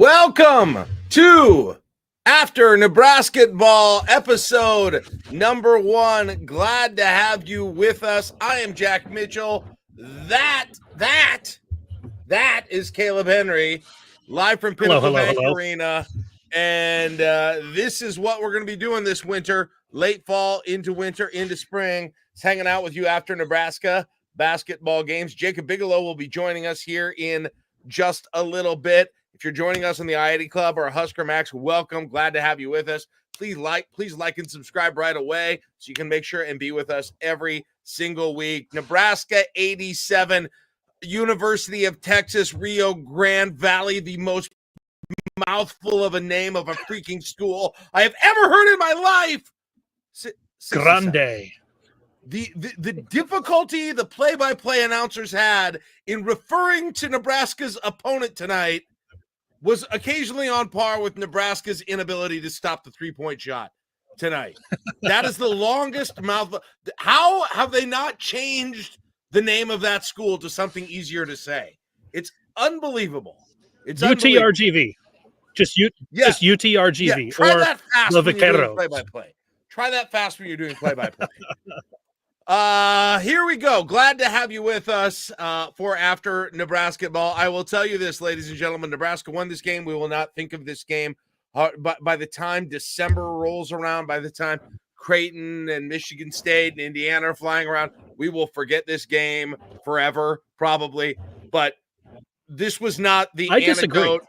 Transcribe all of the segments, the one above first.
Welcome to After Nebrasketball episode number 1. Glad to have you with us. I am Jack Mitchell. That is Kaleb Henry, live from Pinnacle Bank Arena. And this is what we're going to be doing this winter, late fall into winter, into spring. It's hanging out with you after Nebraska basketball games. Jacob Bigelow will be joining us here in just a little bit. If you're joining us on the I-80 Club or Husker Max, welcome. Glad to have you with us. Please like and subscribe right away so you can make sure and be with us every single week. Nebraska 87, University of Texas, Rio Grande Valley, the most mouthful of a name of a freaking school I have ever heard in my life. Grande. The difficulty the play-by-play announcers had in referring to Nebraska's opponent tonight was occasionally on par with Nebraska's inability to stop the three-point shot tonight. That is the longest mouth. How have they not changed the name of that school to something easier to say? It's unbelievable. It's UTRGV. Just UTRGV. Yeah. Try or that fast the when you're doing Vaqueros. play-by-play. Try that fast when you're doing play-by-play. Here we go. Glad to have you with us for After Nebrasketball. I will tell you this, ladies and gentlemen, Nebraska won this game. We will not think of this game by the time December rolls around, by the time Creighton and Michigan State and Indiana are flying around, we will forget this game forever, probably. But this was not the I disagree.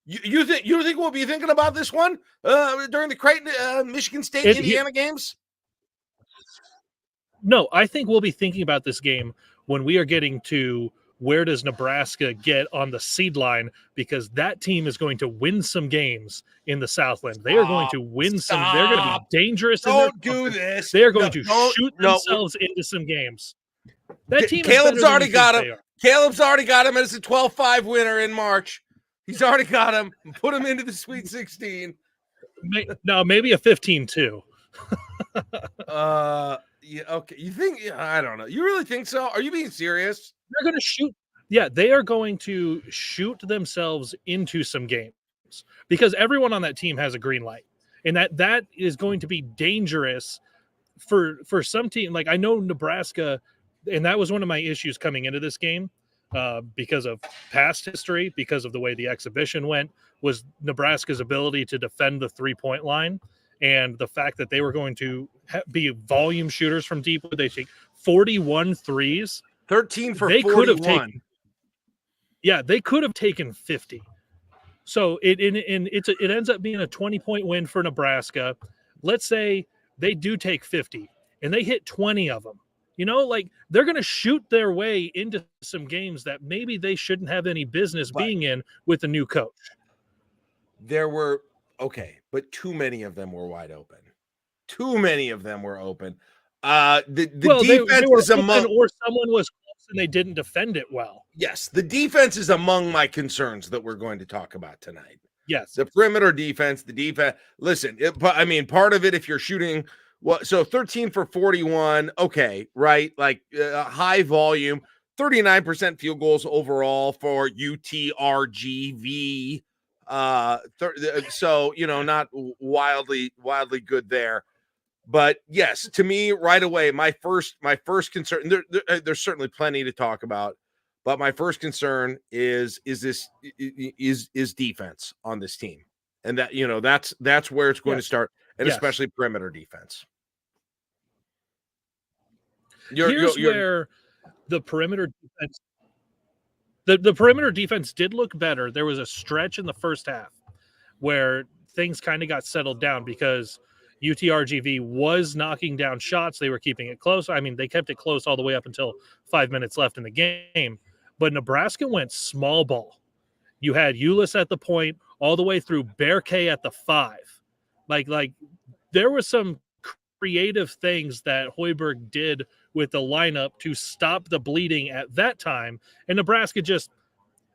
You think we'll be thinking about this one during the Creighton, Michigan State, Indiana games? No, I think we'll be thinking about this game when we are getting to where does Nebraska get on the seed line, because that team is going to win some games in the Southland. They are going to win some. They're going to be dangerous. Don't do this. They're going to shoot themselves into some games. That team. Caleb's already got him. Caleb's already got him as a 12-5 winner in March. He's already got him. Put him into the Sweet 16. No, maybe a 15-2. Yeah, okay. You think? I don't know. You really think so? Are you being serious? They're going to shoot. Yeah, they are going to shoot themselves into some games because everyone on that team has a green light, and that is going to be dangerous for some team. Like, I know Nebraska, and that was one of my issues coming into this game because of past history, because of the way the exhibition went, was Nebraska's ability to defend the 3-point line. And the fact that they were going to be volume shooters from deep, they take 41 threes. 13 for they 41. Could have taken, they could have taken 50. So it ends up being a 20-point win for Nebraska. Let's say they do take 50 and they hit 20 of them. You know, like, they're going to shoot their way into some games that maybe they shouldn't have any business being in with the new coach. There were. Okay, but too many of them were wide open. Too many of them were open. The defense is among, or someone was close and they didn't defend it well. Yes, the defense is among my concerns that we're going to talk about tonight. Yes, the perimeter defense, the defense. Listen, part of it, if you're shooting, so 13 for 41. Okay, right, like high volume, 39% field goals overall for UTRGV. So, not wildly good there, but yes, to me right away, my first concern, there's certainly plenty to talk about, but my first concern is defense on this team. And that, that's where it's going to start, and especially perimeter defense. Here's where the perimeter defense, The perimeter defense did look better. There was a stretch in the first half where things kind of got settled down because UTRGV was knocking down shots. They were keeping it close. I mean, they kept it close all the way up until 5 minutes left in the game. But Nebraska went small ball. You had Ulis at the point all the way through Bear K at the 5. Like there were some creative things that Hoiberg did with the lineup to stop the bleeding at that time, and Nebraska just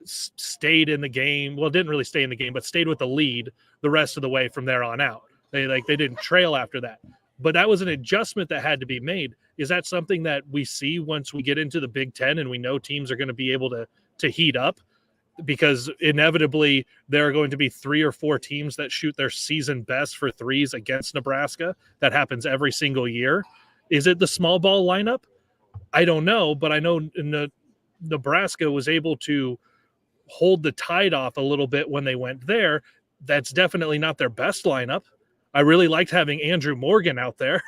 stayed in the game. Well, didn't really stay in the game, but stayed with the lead the rest of the way from there on out. They didn't trail after that. But that was an adjustment that had to be made. Is that something that we see once we get into the Big Ten and we know teams are going to be able to heat up? because inevitably there are going to be 3 or 4 teams that shoot their season best for threes against Nebraska. That happens every single year. Is it the small ball lineup? I don't know, but I know Nebraska was able to hold the tide off a little bit when they went there. That's definitely not their best lineup. I really liked having Andrew Morgan out there.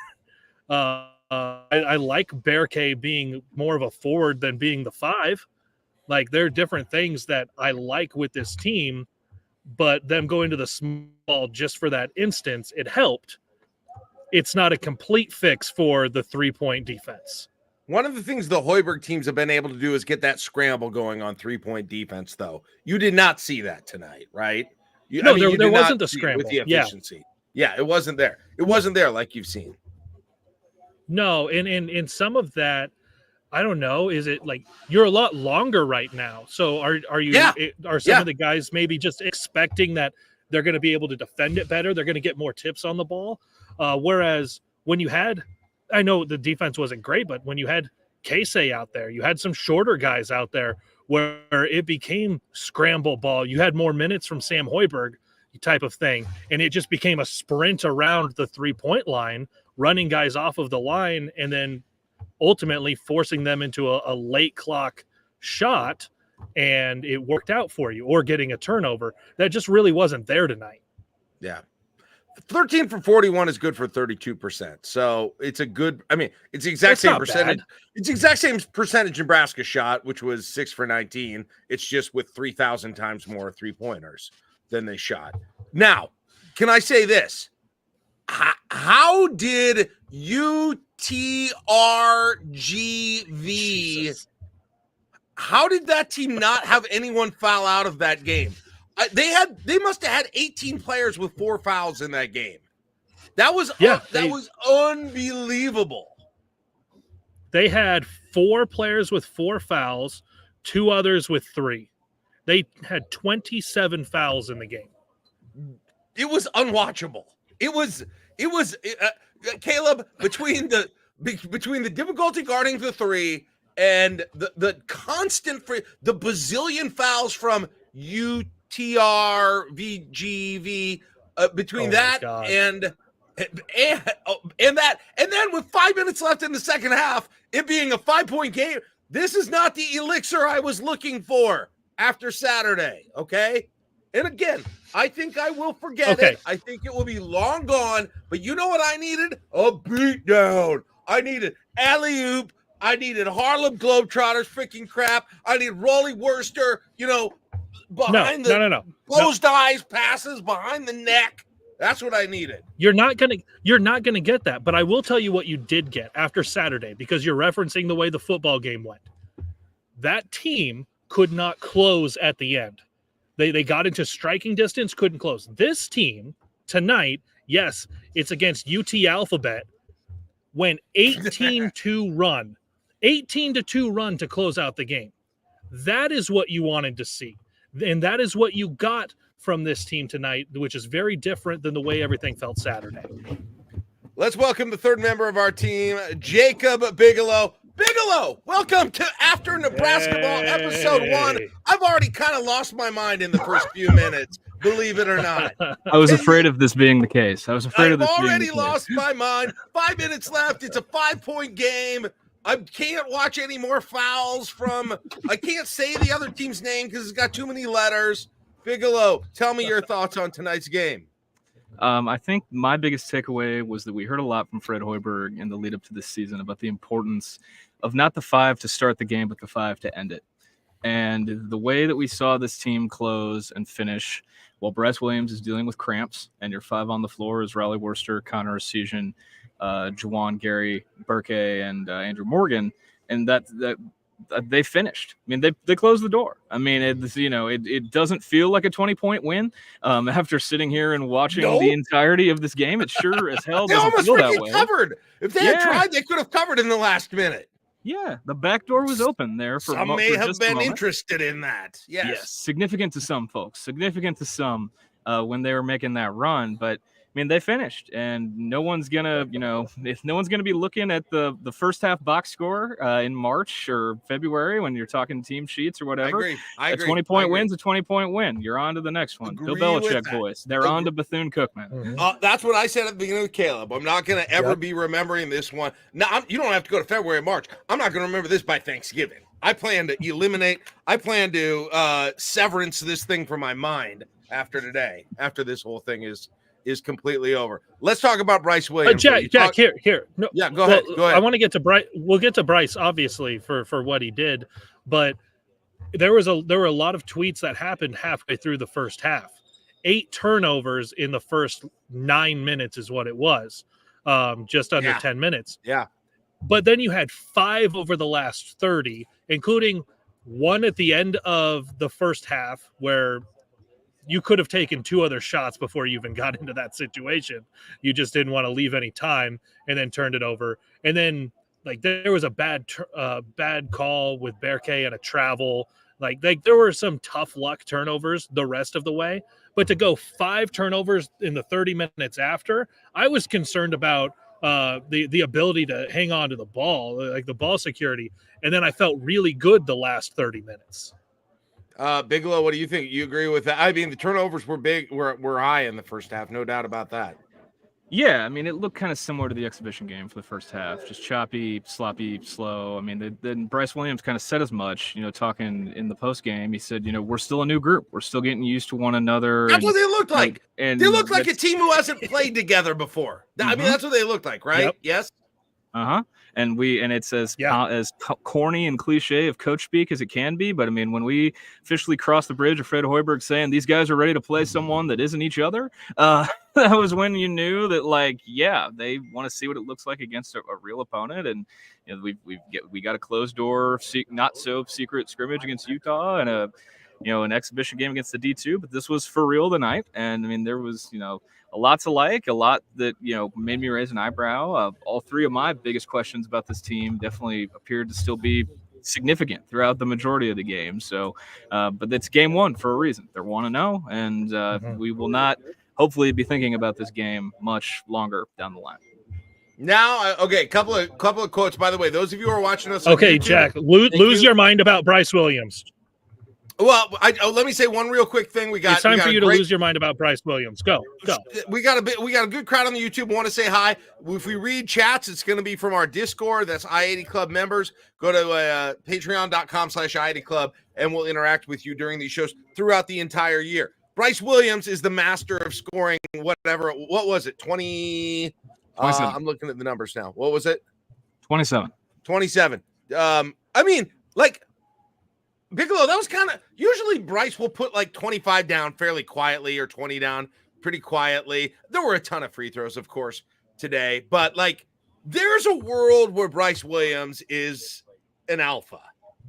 I like Berke being more of a forward than being the 5. Like, there are different things that I like with this team, but them going to the small just for that instance, it helped. It's not a complete fix for the 3-point defense. One of the things the Hoiberg teams have been able to do is get that scramble going on 3-point defense, though. You did not see that tonight, right? There wasn't the scramble. With the efficiency. Yeah, it wasn't there. It wasn't there like you've seen. No, and some of that, I don't know. Is it like you're a lot longer right now? So are you? Yeah. Are some of the guys maybe just expecting that they're going to be able to defend it better? They're going to get more tips on the ball. Whereas when you had, I know the defense wasn't great, but when you had Casey out there, you had some shorter guys out there where it became scramble ball. You had more minutes from Sam Hoiberg type of thing, and it just became a sprint around the 3-point line, running guys off of the line, and then ultimately forcing them into a late clock shot, and it worked out for you, or getting a turnover. That just really wasn't there tonight. Yeah. 13 for 41 is good for 32%. So it's a good, it's the exact same percentage. Bad. It's the exact same percentage Nebraska shot, which was 6 for 19. It's just with 3,000 times more 3-pointers than they shot. Now, can I say this? How did UTRGV, how did that team not have anyone foul out of that game? They must have had 18 players with 4 fouls in that game. That was was unbelievable. They had 4 players with 4 fouls, 2 others with 3. They had 27 fouls in the game. It was unwatchable. It was Kaleb, between the difficulty guarding the 3 and the constant the bazillion fouls from UTRGV, between that and that, and then with 5 minutes left in the second half, it being a 5-point game. This is not the elixir I was looking for after Saturday. Okay. And again, I think I will forget it. I think it will be long gone. But you know what I needed? A beatdown. I needed alley-oop. I needed Harlem Globetrotters freaking crap. I need Rolly Worster, behind the closed eyes passes behind the neck. That's what I needed. You're not gonna get that. But I will tell you what you did get after Saturday, because you're referencing the way the football game went. That team could not close at the end. They got into striking distance, couldn't close. This team tonight, yes, it's against UT Alphabet, went 18-2 run. 18-2 run to close out the game. That is what you wanted to see. And that is what you got from this team tonight, which is very different than the way everything felt Saturday. Let's welcome the third member of our team, Jacob Bigelow. Bigelow, welcome to After Nebrasketball episode 1. I've already kind of lost my mind in the first few minutes, believe it or not. I was afraid of this being the case. I've already lost my mind. 5 minutes left. It's a 5-point game. I can't watch any more fouls I can't say the other team's name because it's got too many letters. Bigelow, tell me your thoughts on tonight's game. I think my biggest takeaway was that we heard a lot from Fred Hoiberg in the lead up to this season about the importance of not the 5 to start the game, but the 5 to end it. And the way that we saw this team close and finish, while Brice Williams is dealing with cramps, and your 5 on the floor is Raleigh Worster, Connor Essegian, Juwan, Gary, Berke, and Andrew Morgan, and that they finished. I mean, they closed the door. I mean, it doesn't feel like a 20-point win. After sitting here and watching the entirety of this game, it sure as hell doesn't feel that way. Covered. If they had tried, they could have covered in the last minute. Yeah, the back door was open there for some may have been interested in that. Yes, significant to some folks, significant to some when they were making that run. But mean, they finished, and no one's gonna, if no one's gonna be looking at the first half box score in March or February when you're talking team sheets or whatever. I agree. A 20-point win's a 20-point win. You're on to the next one. Bill Belichick voice. They're on to Bethune-Cookman. Mm-hmm. That's what I said at the beginning with Kaleb. I'm not going to ever be remembering this one. Now, you don't have to go to February or March. I'm not going to remember this by Thanksgiving. I plan to eliminate. I plan to severance this thing from my mind after today. After this whole thing is completely over. Let's talk about Brice Williams. Jack, here. No, yeah, go ahead. I want to get to Brice. We'll get to Brice, obviously, for what he did, but there were a lot of tweets that happened halfway through the first half. 8 turnovers in the first 9 minutes is what it was, just under 10 minutes. Yeah. But then you had 5 over the last 30, including one at the end of the first half where you could have taken 2 other shots before you even got into that situation. You just didn't want to leave any time and then turned it over. And then there was a bad call with Berkay and a travel. Like there were some tough luck turnovers the rest of the way, but to go 5 turnovers in the 30 minutes after, I was concerned about the ability to hang on to the ball, like the ball security. And then I felt really good the last 30 minutes. Bigelow, what do you think? You agree with that? I mean, the turnovers were high in the first half, no doubt about that. Yeah, I mean, it looked kind of similar to the exhibition game for the first half, just choppy, sloppy, slow. I mean, then Brice Williams kind of said as much, talking in the post game. He said, we're still a new group. We're still getting used to one another. That's what they looked like. And they look like a team who hasn't played together before. I mean, that's what they looked like, right? Yep. Yes. And it's as corny and cliche of coach speak as it can be. But I mean, when we officially crossed the bridge of Fred Hoiberg saying these guys are ready to play someone that isn't each other, that was when you knew that, they want to see what it looks like against a real opponent. And we got a closed door, not so secret scrimmage against Utah and an exhibition game against the D2. But this was for real tonight. And I mean, there was a lot to like, a lot that, made me raise an eyebrow. All 3 of my biggest questions about this team definitely appeared to still be significant throughout the majority of the game. So, but it's game 1 for a reason. They're 1-0, and we will not hopefully be thinking about this game much longer down the line. Now, okay, couple of quotes. By the way, those of you who are watching us, okay, YouTube, Jack, lose your mind about Brice Williams. Well, let me say one real quick thing. It's time for you to lose your mind about Brice Williams. Go. We got a good crowd on the YouTube. Want to say hi. If we read chats, it's going to be from our Discord. That's I-80 Club members. Go to patreon.com/I-80 Club, and we'll interact with you during these shows throughout the entire year. Brice Williams is the master of scoring. Whatever. What was it? 20. I'm looking at the numbers now. What was it? 27. I mean, Bigelow, that was kind of usually Brice will put 25 down fairly quietly or 20 down pretty quietly. There were a ton of free throws, of course, today, but there's a world where Brice Williams is an alpha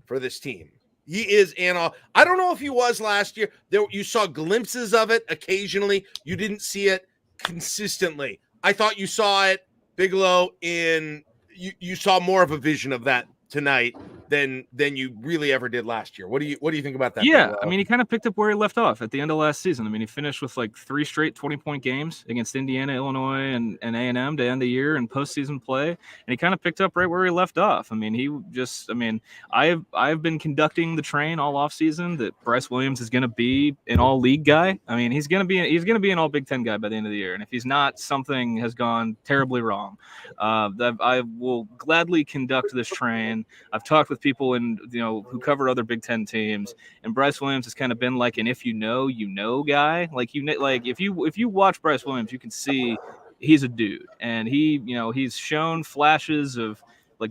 for this team. He is I don't know if he was last year. You saw glimpses of it occasionally. You didn't see it consistently. I thought you saw it, Bigelow, you saw more of a vision of that tonight than you really ever did last year. What do you think about that? Yeah, I mean, he kind of picked up where he left off at the end of last season. I mean, he finished with 3 straight 20-point games against Indiana, Illinois, and A&M to end the year in postseason play, and he kind of picked up right where he left off. I mean, I've been conducting the train all off season that Brice Williams is going to be an all league guy. I mean, he's going to be an all Big Ten guy by the end of the year, and if he's not, something has gone terribly wrong. I will gladly conduct this train. I've talked with people who cover other Big Ten teams, and Brice Williams has kind of been like an if you know guy. If you watch Brice Williams, you can see he's a dude, and he's shown flashes of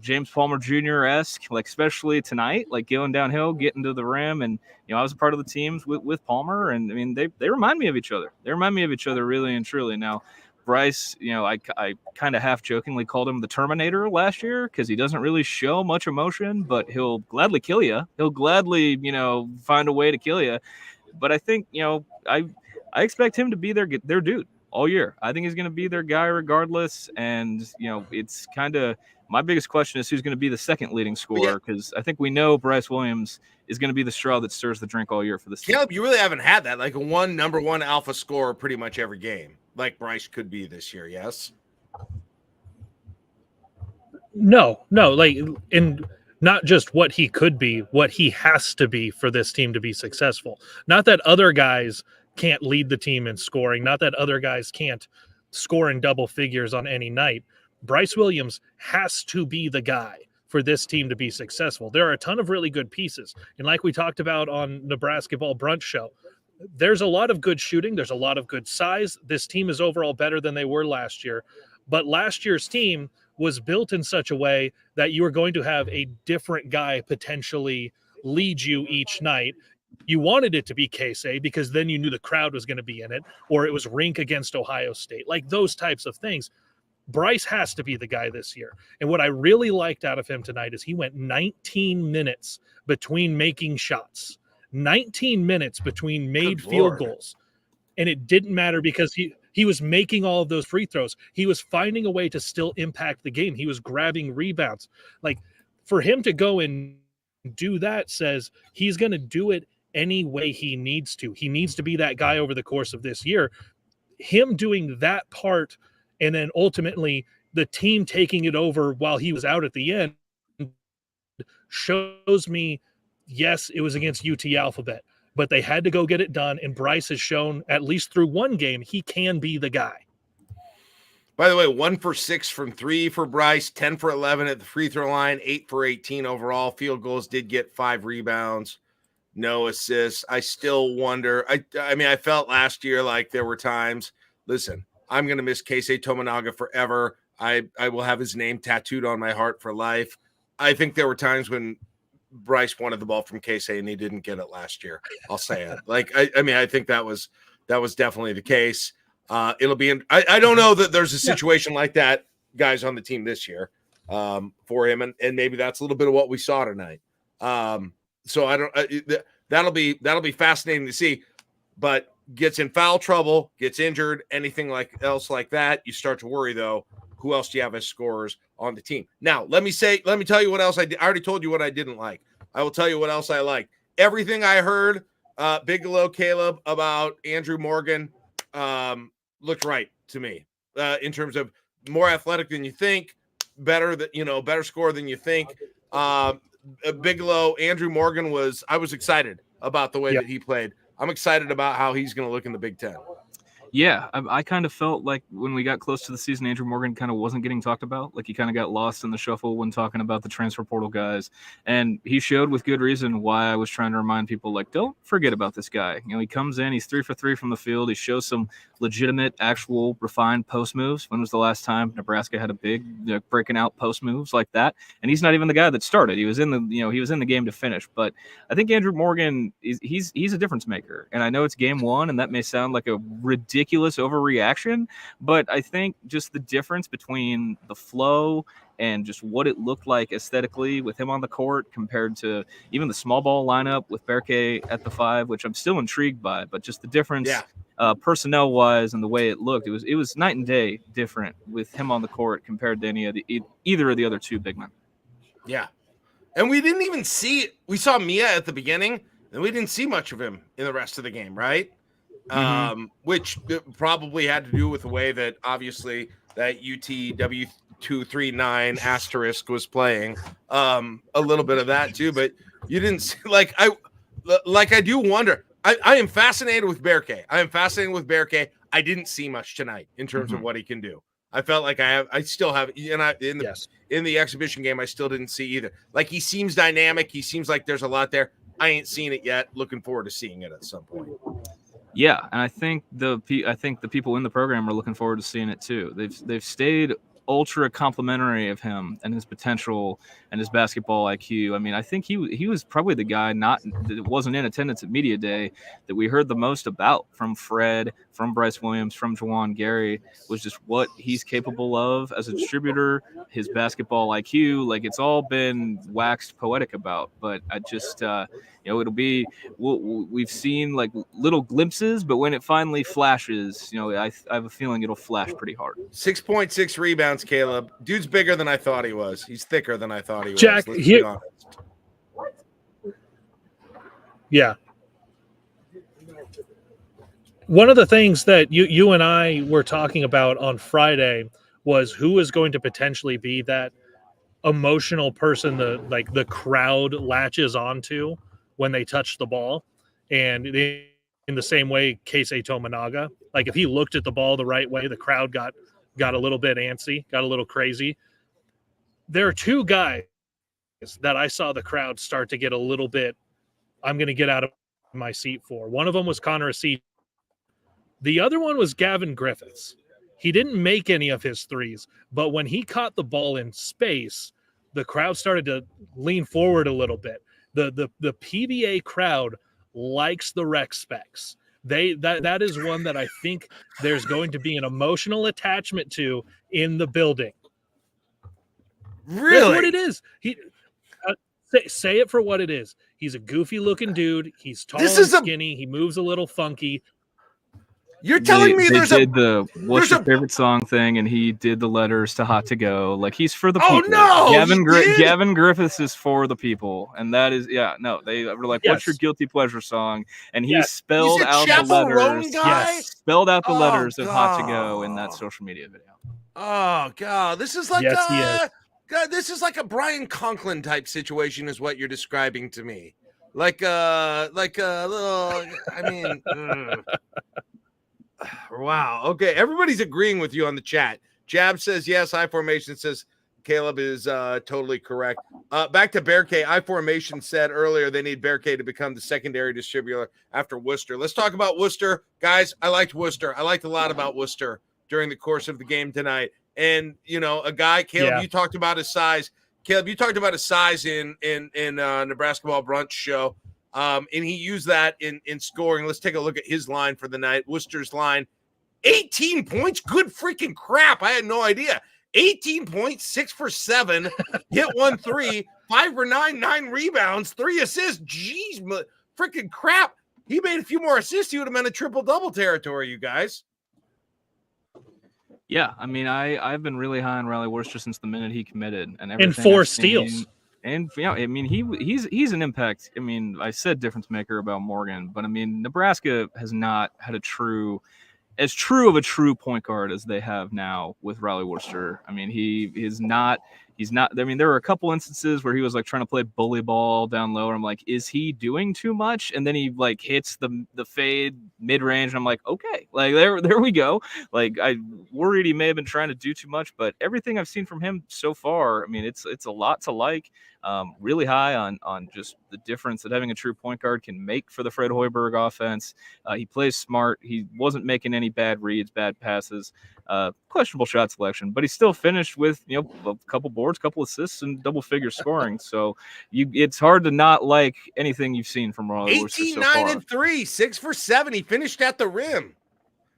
James Palmer Jr.-esque, especially tonight, going downhill, getting to the rim, and I was a part of the teams with Palmer, and I mean they remind me of each other. They remind me of each other really and truly. Now, Brice, I kind of half-jokingly called him the Terminator last year because he doesn't really show much emotion, but he'll gladly kill you. He'll gladly, find a way to kill you. But I think, I expect him to be their dude all year. I think he's going to be their guy regardless. And, it's kind of my biggest question is who's going to be the second leading scorer, because I think we know Brice Williams is going to be the straw that stirs the drink all year for this team. Kaleb, you really haven't had that, a number one alpha scorer pretty much every game. like Brice could be this year. Yes. No, like, and not just what he could be, what he has to be for this team to be successful. Not that other guys can't lead the team in scoring, not that other guys can't score in double figures on any night. Brice Williams has to be the guy for this team to be successful. There are a ton of really good pieces. And like we talked about on Nebrasketball Brunch Show, there's a lot of good shooting. There's a lot of good size. This team is overall better than they were last year. But last year's team was built in such a way that you were going to have a different guy potentially lead you each night. You wanted it to be Casey because then you knew the crowd was going to be in it, or it was Rink against Ohio State, like those types of things. Brice has to be the guy this year. And what I really liked out of him tonight is he went 19 minutes between making shots, 19 minutes between made field goals. And it didn't matter because he was making all of those free throws. He was finding a way to still impact the game. He was grabbing rebounds. Like, for him to go and do that says he's going to do it any way he needs to. He needs to be that guy over the course of this year. Him doing that part and then ultimately the team taking it over while he was out at the end shows me, yes, it was against UT Alphabet, but they had to go get it done. And Brice has shown, at least through one game, he can be the guy. By the way, 1 for 6 from 3 for Brice, 10 for 11 at the free throw line, 8 for 18 overall. Field goals, did get 5 rebounds, no assists. I still wonder. I mean, I felt last year like there were times, listen, I'm going to miss Keisei Tominaga forever. I will have his name tattooed on my heart for life. I think there were times when Brice wanted the ball from Keisei and he didn't get it last year. I'll say it. Like, I mean, I think that was definitely the case. It'll be, I don't know that there's a situation like that, guys, on the team this year for him. And maybe that's a little bit of what we saw tonight. So that'll be fascinating to see, but gets in foul trouble, gets injured, anything else like that. You start to worry though, who else do you have as scorers on the team? Now, let me tell you what else I already told you what I didn't like. I will tell you what else I liked. Everything I heard, Bigelow, Kaleb, about Andrew Morgan, looked right to me in terms of more athletic than you think, better score than you think. Bigelow, Andrew Morgan I was excited about the way that he played. I'm excited about how he's going to look in the Big Ten. Yeah, I kind of felt like when we got close to the season, Andrew Morgan kind of wasn't getting talked about. Like, he kind of got lost in the shuffle when talking about the transfer portal guys. And he showed with good reason why I was trying to remind people, like, don't forget about this guy. You know, he comes in, he's 3 for 3 from the field. He shows some legitimate, actual, refined post moves. When was the last time Nebraska had a big breaking out post moves like that? And he's not even the guy that started. He was in the game to finish. But I think Andrew Morgan he's a difference maker. And I know it's game one, and that may sound like a ridiculous overreaction, but I think just the difference between the flow and just what it looked like aesthetically with him on the court compared to even the small ball lineup with Berke at the 5, which I'm still intrigued by, but just the difference personnel wise and the way it looked, it was night and day different with him on the court compared to either of the other 2 big men. Yeah. And we didn't even we saw Mia at the beginning, and we didn't see much of him in the rest of the game, right? Which probably had to do with the way that obviously that UTW239 asterisk was playing, a little bit of that too, but you didn't see, I do wonder. I am fascinated with Berke. I didn't see much tonight in terms of what he can do. I felt like I still have, in the exhibition game, I still didn't see either. Like, he seems dynamic. He seems like there's a lot there. I ain't seen it yet. Looking forward to seeing it at some point. Yeah, and I think the people in the program are looking forward to seeing it too. They've stayed ultra complimentary of him and his potential and his basketball IQ. I mean, I think he was probably the guy that wasn't in attendance at media day that we heard the most about from Fred, from Brice Williams, from Juwan Gary, was just what he's capable of as a distributor, his basketball IQ. Like, it's all been waxed poetic about, but I just we've seen like little glimpses, but when it finally flashes, I have a feeling it'll flash pretty hard. 6.6 rebounds, Kaleb. Dude's bigger than I thought he was. He's thicker than I thought he was. Jack, let's be honest. Yeah. one of the things that you and I were talking about on Friday was who is going to potentially be that emotional person the crowd latches onto when they touch the ball. And in the same way, Keisei Tominaga, like if he looked at the ball the right way, the crowd got a little bit antsy, got a little crazy. There are two guys that I saw the crowd start to get a little bit, I'm going to get out of my seat for. One of them was Connor Acee. The other one was Gavin Griffiths. He didn't make any of his threes, but when he caught the ball in space, the crowd started to lean forward a little bit. The PBA crowd likes the rec specs. That is one that I think there's going to be an emotional attachment to in the building. Really? That's what it is. Say it for what it is. He's a goofy looking dude. He's tall and skinny. He moves a little funky. You're telling me what's your favorite song thing, and he did the letters to Hot to Go. Like, he's for the people. Oh no, Gavin Griffiths is for the people, and that is they were like, what's your guilty pleasure song? And he spelled out the letters. Spelled out the letters of Hot to Go in that social media video. Oh God, this is like this is like a Brian Conklin type situation, is what you're describing to me. Like a little. I mean. Wow. Okay. Everybody's agreeing with you on the chat. Jab says yes. High Formation says Kaleb is totally correct. Back to Bear K. I Formation said earlier they need Bear K to become the secondary distributor after Worcester. Let's talk about Worcester. Guys, I liked Worcester. I liked a lot about Worcester during the course of the game tonight. And, a guy, Kaleb, you talked about his size. Kaleb, you talked about his size in Nebrasketball Brunch show. And he used that in scoring. Let's take a look at his line for the night. Worcester's line, 18 points. Good freaking crap. I had no idea. 18 points, 6 for 7, hit 1 3, 5 for 9, 9 rebounds, 3 assists. Jeez, freaking crap. He made a few more assists. He would have been a triple-double territory, you guys. Yeah, I mean, I've been really high on Riley Worcester since the minute he committed. And 4 steals. And I mean, he's an impact. I mean, I said difference maker about Morgan, but I mean, Nebraska has not had as true of a true point guard as they have now with Riley Worcester. I mean, he's not. I mean, there were a couple instances where he was like trying to play bully ball down low, and I'm like, is he doing too much? And then he like hits the fade mid range, and I'm like, okay, like there we go. Like, I worried he may have been trying to do too much, but everything I've seen from him so far, I mean, it's a lot to like. Really high on just the difference that having a true point guard can make for the Fred Hoiberg offense. He plays smart. He wasn't making any bad reads, bad passes, questionable shot selection, but he still finished with a couple boards, couple assists, and double-figure scoring. So it's hard to not like anything you've seen from Riley Worcester so far. 18, 9, and 3, 6 for 7. He finished at the rim.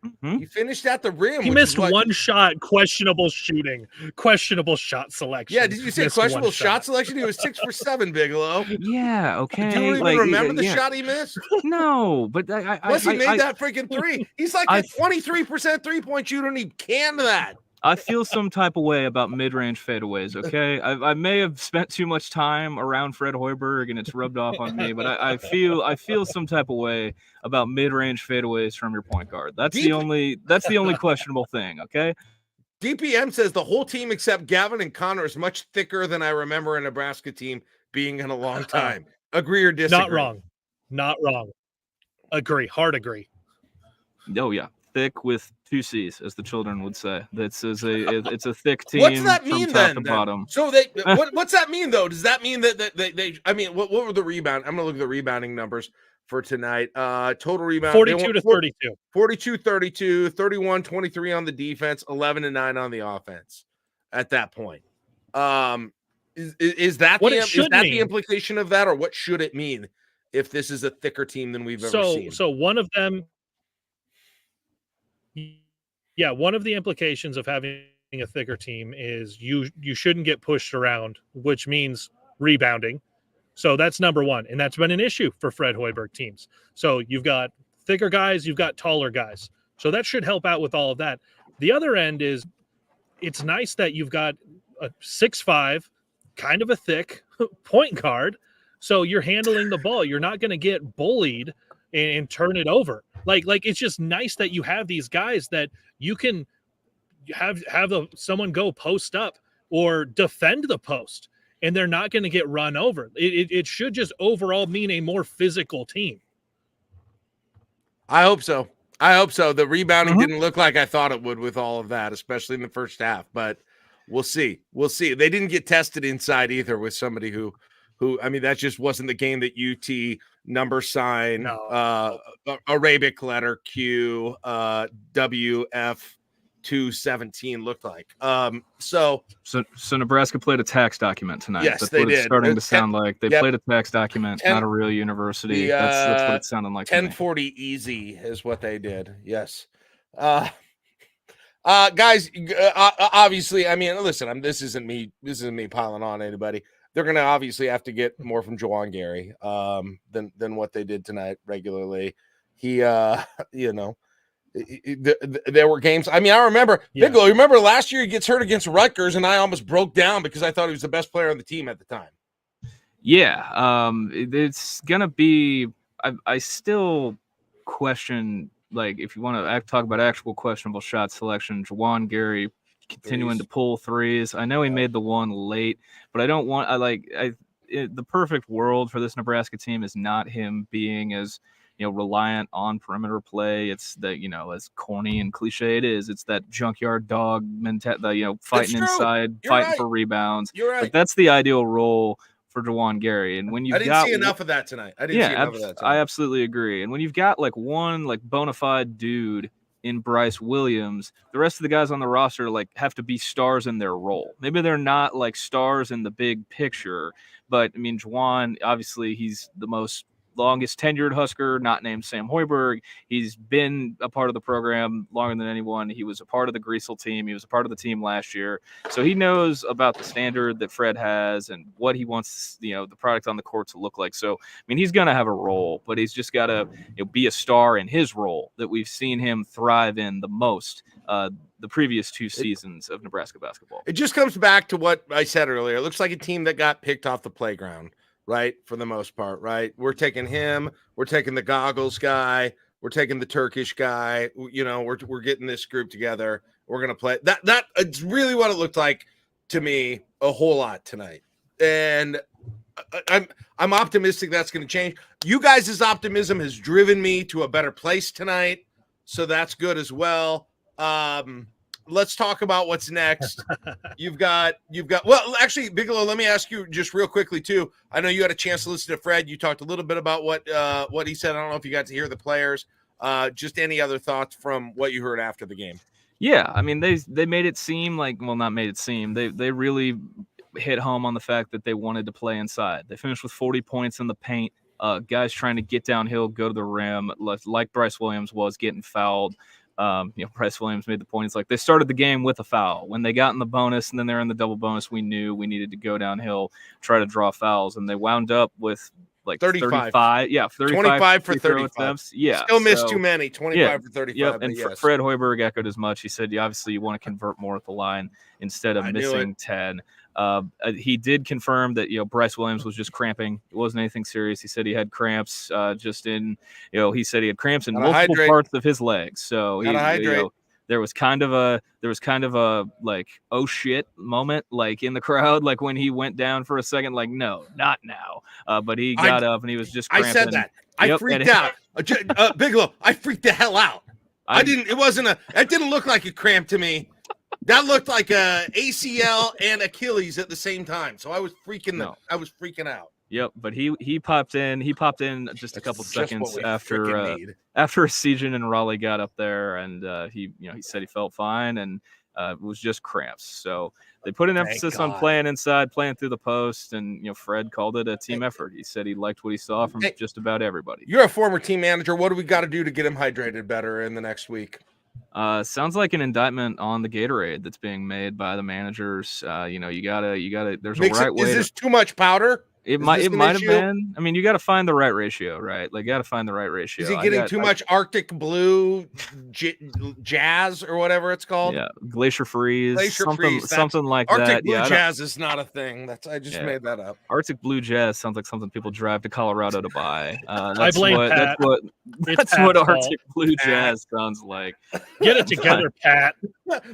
Mm-hmm. He finished at the rim. He missed one shot, questionable shooting, questionable shot selection. Yeah, did you say questionable shot selection? He was 6 for 7 , Bigelow. Yeah, okay. Do you even remember the shot he missed? No, but Unless he made that freaking 3. He's like a 23% three-point shooter, and he canned that. I feel some type of way about mid-range fadeaways, okay? I may have spent too much time around Fred Hoiberg, and it's rubbed off on me, but I feel some type of way about mid-range fadeaways from your point guard. That's the only questionable thing, okay? DPM says the whole team except Gavin and Connor is much thicker than I remember a Nebraska team being in a long time. Agree or disagree? Not wrong. Agree. Hard agree. Oh, yeah. Thick with 2 C's, as the children would say. It's a thick team. What's that mean from then? top to bottom. So what's that mean though? Does that mean that they? I mean, what were the rebound? I'm gonna look at the rebounding numbers for tonight. Total rebound 42 to 32. 42, 32, 31, 23 on the defense, 11 and 9 on the offense. At that point, is that the implication of that, or what should it mean if this is a thicker team than we've ever seen? So one of them. Yeah, one of the implications of having a thicker team is you shouldn't get pushed around, which means rebounding. So that's number one, and that's been an issue for Fred Hoiberg teams. So you've got thicker guys, you've got taller guys. So that should help out with all of that. The other end is it's nice that you've got a 6'5", kind of a thick point guard. So you're handling the ball. You're not going to get bullied and turn it over. Like it's just nice that you have these guys that you can have someone go post up or defend the post, and they're not going to get run over. It should just overall mean a more physical team. I hope so. The rebounding didn't look like I thought it would with all of that, especially in the first half, but we'll see. They didn't get tested inside either with somebody who I mean, that just wasn't the game that UT number sign, Arabic letter Q, WF 217 looked like. So Nebraska played a tax document tonight. Yes, that's they what did. It's starting to sound like. They played a tax document, not a real university. That's what it's sounding like. 1040 easy is what they did. Yes. Guys, obviously, I mean, listen, this isn't me piling on anybody. They're going to obviously have to get more from Juwan Gary than what they did tonight regularly. He, there were games. I mean, I remember Bigelow. You remember last year he gets hurt against Rutgers, and I almost broke down because I thought he was the best player on the team at the time. Yeah, it's gonna be. I still question, like, if you want to talk about actual questionable shot selection, Juwan Gary continuing to pull threes. I know he made the one late, but I don't want. The perfect world for this Nebraska team is not him being as reliant on perimeter play. It's that, as corny and cliche it is, it's that junkyard dog mentality, fighting inside, fighting for rebounds. You're right. Like, that's the ideal role for Juwan Gary. And when I didn't see enough of that tonight. I absolutely agree. And when you've got one bona fide dude in Brice Williams, the rest of the guys on the roster have to be stars in their role. Maybe they're not stars in the big picture, but I mean, Juwan, obviously he's the longest tenured Husker, not named Sam Hoiberg. He's been a part of the program longer than anyone. He was a part of the Griesel team. He was a part of the team last year. So he knows about the standard that Fred has and what he wants, the product on the court to look like. So, I mean, he's going to have a role, but he's just got to be a star in his role that we've seen him thrive in the most the previous two seasons of Nebraska basketball. It just comes back to what I said earlier. It looks like a team that got picked off the playground. Right, for the most part, right? We're taking him. We're taking the goggles guy. We're taking the Turkish guy. We're getting this group together. We're gonna play that. It's really what it looked like to me a whole lot tonight, and I'm optimistic that's going to change. You guys' optimism has driven me to a better place tonight, so that's good as well. Let's talk about what's next. You've got. Well, actually, Bigelow, let me ask you just real quickly too. I know you had a chance to listen to Fred. You talked a little bit about what he said. I don't know if you got to hear the players. Just any other thoughts from what you heard after the game? Yeah, I mean, they made it seem not made it seem. They really hit home on the fact that they wanted to play inside. They finished with 40 points in the paint. Guys trying to get downhill, go to the rim, like Brice Williams was getting fouled. Brice Williams made the point. It's like they started the game with a foul. When they got in the bonus and then they're in the double bonus, we knew we needed to go downhill, try to draw fouls, and they wound up with 35. Yeah, 25 for 35 attempts. Yeah, still missed too many. 25 for 35. Yep, and Fred Hoiberg echoed as much. He said, obviously you want to convert more at the line instead of missing 10. He did confirm that Brice Williams was just cramping. It wasn't anything serious. He said he had cramps he said he had cramps in multiple parts of his legs. So there was kind of a oh shit moment in the crowd, when he went down for a second, no, not now. But he got up and he was just cramping. I said that. I freaked out. Bigelow, I freaked the hell out. That didn't look like a cramp to me. That looked like a ACL and Achilles at the same time. So I was freaking out. Yep, but he popped in. He popped in just a couple seconds after Sejan and Raleigh got up there, and he said he felt fine, and it was just cramps. So they put an emphasis on playing inside, playing through the post, and Fred called it a team effort. He said he liked what he saw from just about everybody. You're a former team manager. What do we got to do to get him hydrated better in the next week? Sounds like an indictment on the Gatorade that's being made by the managers. You gotta. There's a right way. Is this too much powder? It might have been. I mean, you got to find the right ratio, right? Like, you got to find the right ratio. Is he getting too much Arctic Blue Jazz or whatever it's called? Yeah, Glacier Freeze, something like Arctic that. Arctic Blue Jazz is not a thing. I just made that up. Arctic Blue Jazz sounds like something people drive to Colorado to buy. I blame Pat. That's what Arctic Blue Jazz sounds like. Get it together, Pat.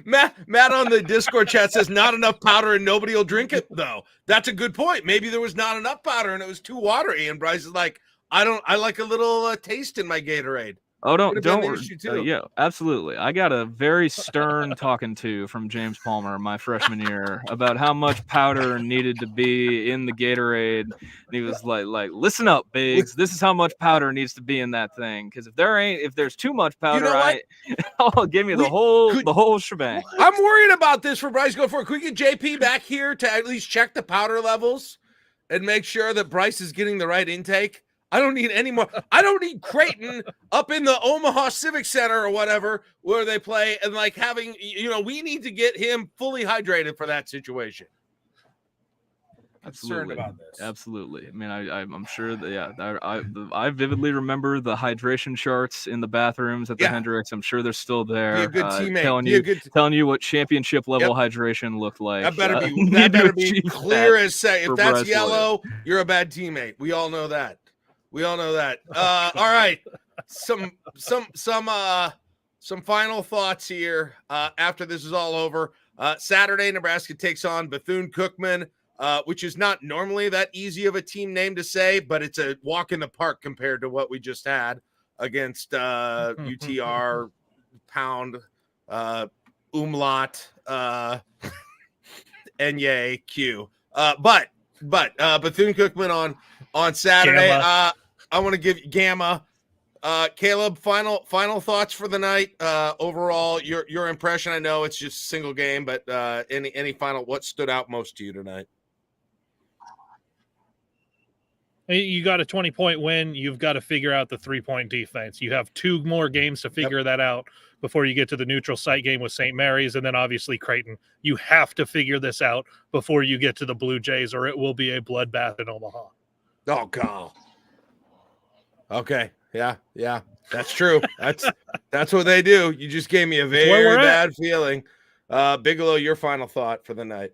Matt on the Discord chat says not enough powder and nobody will drink it though. That's a good point. Maybe there was not enough powder and it was too watery. And Brice is like, I like a little taste in my Gatorade. Oh, don't worry. Yeah, absolutely. I got a very stern talking to from James Palmer my freshman year about how much powder needed to be in the Gatorade. And he was like, listen up, Biggs. This is how much powder needs to be in that thing. Because if there's too much powder, I'll give me the whole shebang. I'm worried about this for Brice. Go for it. Can we get JP back here to at least check the powder levels and make sure that Brice is getting the right intake? I don't need any more. I don't need Creighton up in the Omaha Civic Center or whatever where they play and like having, we need to get him fully hydrated for that situation. Absolutely. About this. Absolutely. I mean, I'm sure that, I vividly remember the hydration charts in the bathrooms at the Hendricks. I'm sure they're still there. Be a good teammate. Telling you what championship level hydration looked like. That better be clear as say. If that's yellow, you're a bad teammate. We all know that. All right. Some final thoughts here after this is all over. Saturday, Nebraska takes on Bethune-Cookman, which is not normally that easy of a team name to say, but it's a walk in the park compared to what we just had against UTR, Pound, Umlaut, Enye, Q. But Bethune-Cookman on Saturday. I want to give Gamma. Kaleb, final thoughts for the night. Overall, your impression. I know it's just a single game, but any final, what stood out most to you tonight? You got a 20-point win. You've got to figure out the 3-point defense. You have 2 more games to figure that out before you get to the neutral site game with St. Mary's and then obviously Creighton. You have to figure this out before you get to the Blue Jays, or it will be a bloodbath in Omaha. Oh, God. Okay. Yeah. That's true. That's what they do. You just gave me a very bad feeling. Bigelow, your final thought for the night.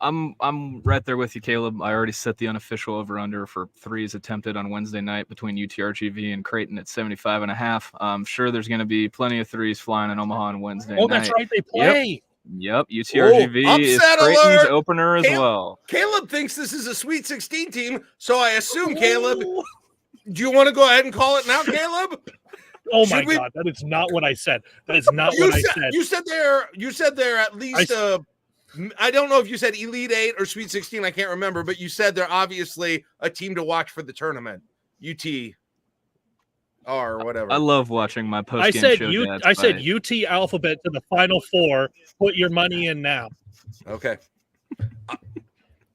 I'm right there with you, Kaleb. I already set the unofficial over-under for threes attempted on Wednesday night between UTRGV and Creighton at 75.5. I'm sure there's going to be plenty of threes flying in Omaha on Wednesday night. Oh, that's right. They play. Yep. UTRGV is Creighton's opener as well. Kaleb thinks this is a Sweet 16 team, so I assume, Kaleb, do you want to go ahead and call it now, Kaleb? Oh, my God. That is not what I said. That is not what I said. You said they're at least I don't know if you said Elite 8 or Sweet 16. I can't remember, but you said they're obviously a team to watch for the tournament. UT or whatever. I love watching my post-game show. I said UT alphabet to the Final Four. Put your money in now. Okay.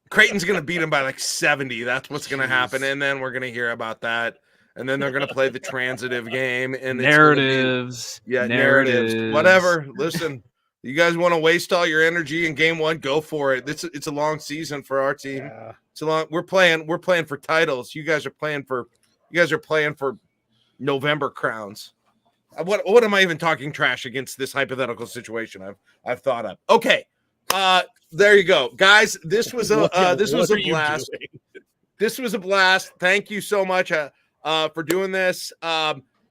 Creighton's going to beat them by like 70. That's what's going to happen, and then we're going to hear about that. And then they're going to play the transitive game. And narratives. Narratives. Whatever. Listen. You guys want to waste all your energy in game one? Go for it. It's a long season for our team. Yeah. It's a long. We're playing for titles. You guys are playing for November crowns. What am I even talking trash against this hypothetical situation I've thought of? Okay, there you go, guys. This was a blast. This was a blast. Thank you so much for doing this.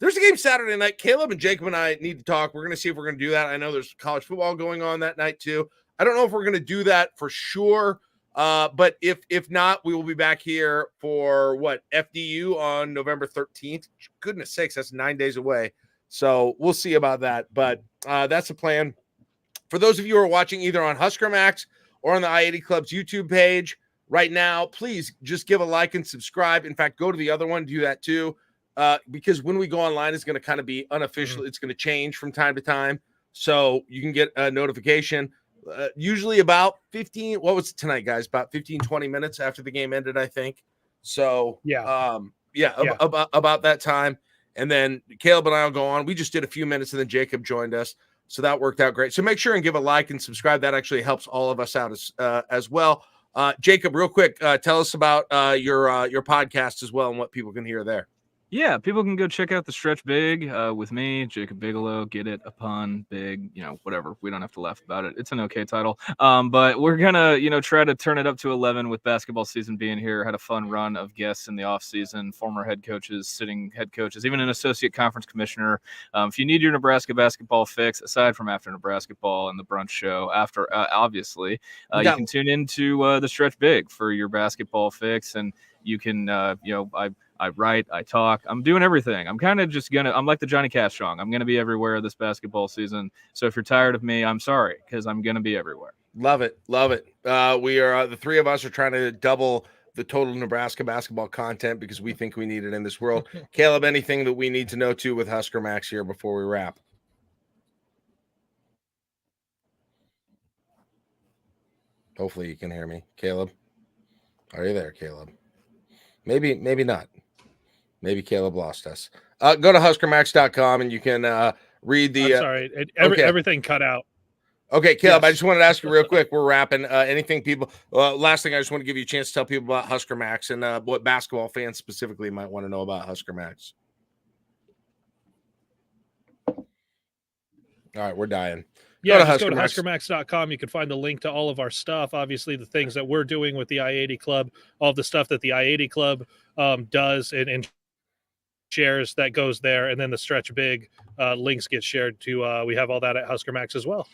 There's a game Saturday night. Kaleb and Jacob and I need to talk. We're going to see if we're going to do that. I know there's college football going on that night too. I don't know if we're going to do that for sure. But if not, we will be back here for FDU on November 13th. Goodness sakes, that's 9 days away. So we'll see about that. But that's the plan. For those of you who are watching either on Husker Max or on the I-80 Club's YouTube page right now, please just give a like and subscribe. In fact, go to the other one, do that too. Because when we go online, it's going to kind of be unofficial. Mm-hmm. It's going to change from time to time. So you can get a notification usually about 15. What was it tonight, guys? About 15, 20 minutes after the game ended, I think. So, about that time. And then Kaleb and I will go on. We just did a few minutes and then Jacob joined us. So that worked out great. So make sure and give a like and subscribe. That actually helps all of us out as well. Jacob, real quick, tell us about your podcast as well and what people can hear there. Yeah, people can go check out The Stretch Big with me, Jacob Bigelow. Get it upon big, whatever. We don't have to laugh about it. It's an okay title. But we're gonna, try to turn it up to 11 with basketball season being here. Had a fun run of guests in the off season, former head coaches, sitting head coaches, even an associate conference commissioner. If you need your Nebraska basketball fix, aside from After Nebrasketball and the brunch show, after obviously, you can tune into The Stretch Big for your basketball fix, and you can, I write, I talk, I'm doing everything. I'm kind of just I'm like the Johnny Cash song. I'm going to be everywhere this basketball season. So if you're tired of me, I'm sorry, because I'm going to be everywhere. Love it. Love it. We are, the three of us are trying to double the total Nebraska basketball content because we think we need it in this world. Kaleb, anything that we need to know too with Husker Max here before we wrap? Hopefully you can hear me. Kaleb, are you there, Kaleb? Maybe not. Maybe Kaleb lost us. Go to huskermax.com and you can read the. I'm sorry, everything cut out. Okay, Kaleb, yes. I just wanted to ask you real quick. We're wrapping. Anything people? Last thing, I just want to give you a chance to tell people about Husker Max and what basketball fans specifically might want to know about Husker Max. All right, we're dying. Yeah, just go to huskermax.com. You can find the link to all of our stuff. Obviously, the things that we're doing with the I-80 Club, all the stuff that the I-80 Club does and shares, that goes there. And then the Stretch Big links get shared to, we have all that at Husker Max as well.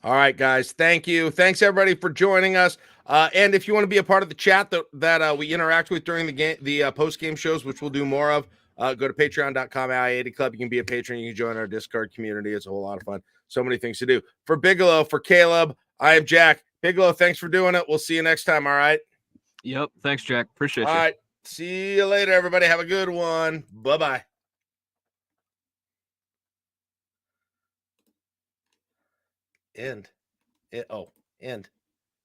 All right, guys. Thank you. Thanks, everybody, for joining us. And if you want to be a part of the chat that we interact with during the post-game shows, which we'll do more of, go to patreon.com, I-80 Club. You can be a patron. You can join our Discord community. It's a whole lot of fun. So many things to do. For Bigelow, for Kaleb, I am Jack. Bigelow, thanks for doing it. We'll see you next time, all right? Yep. Thanks, Jack. Appreciate you. All right. See you later, everybody. Have a good one. Bye-bye. End.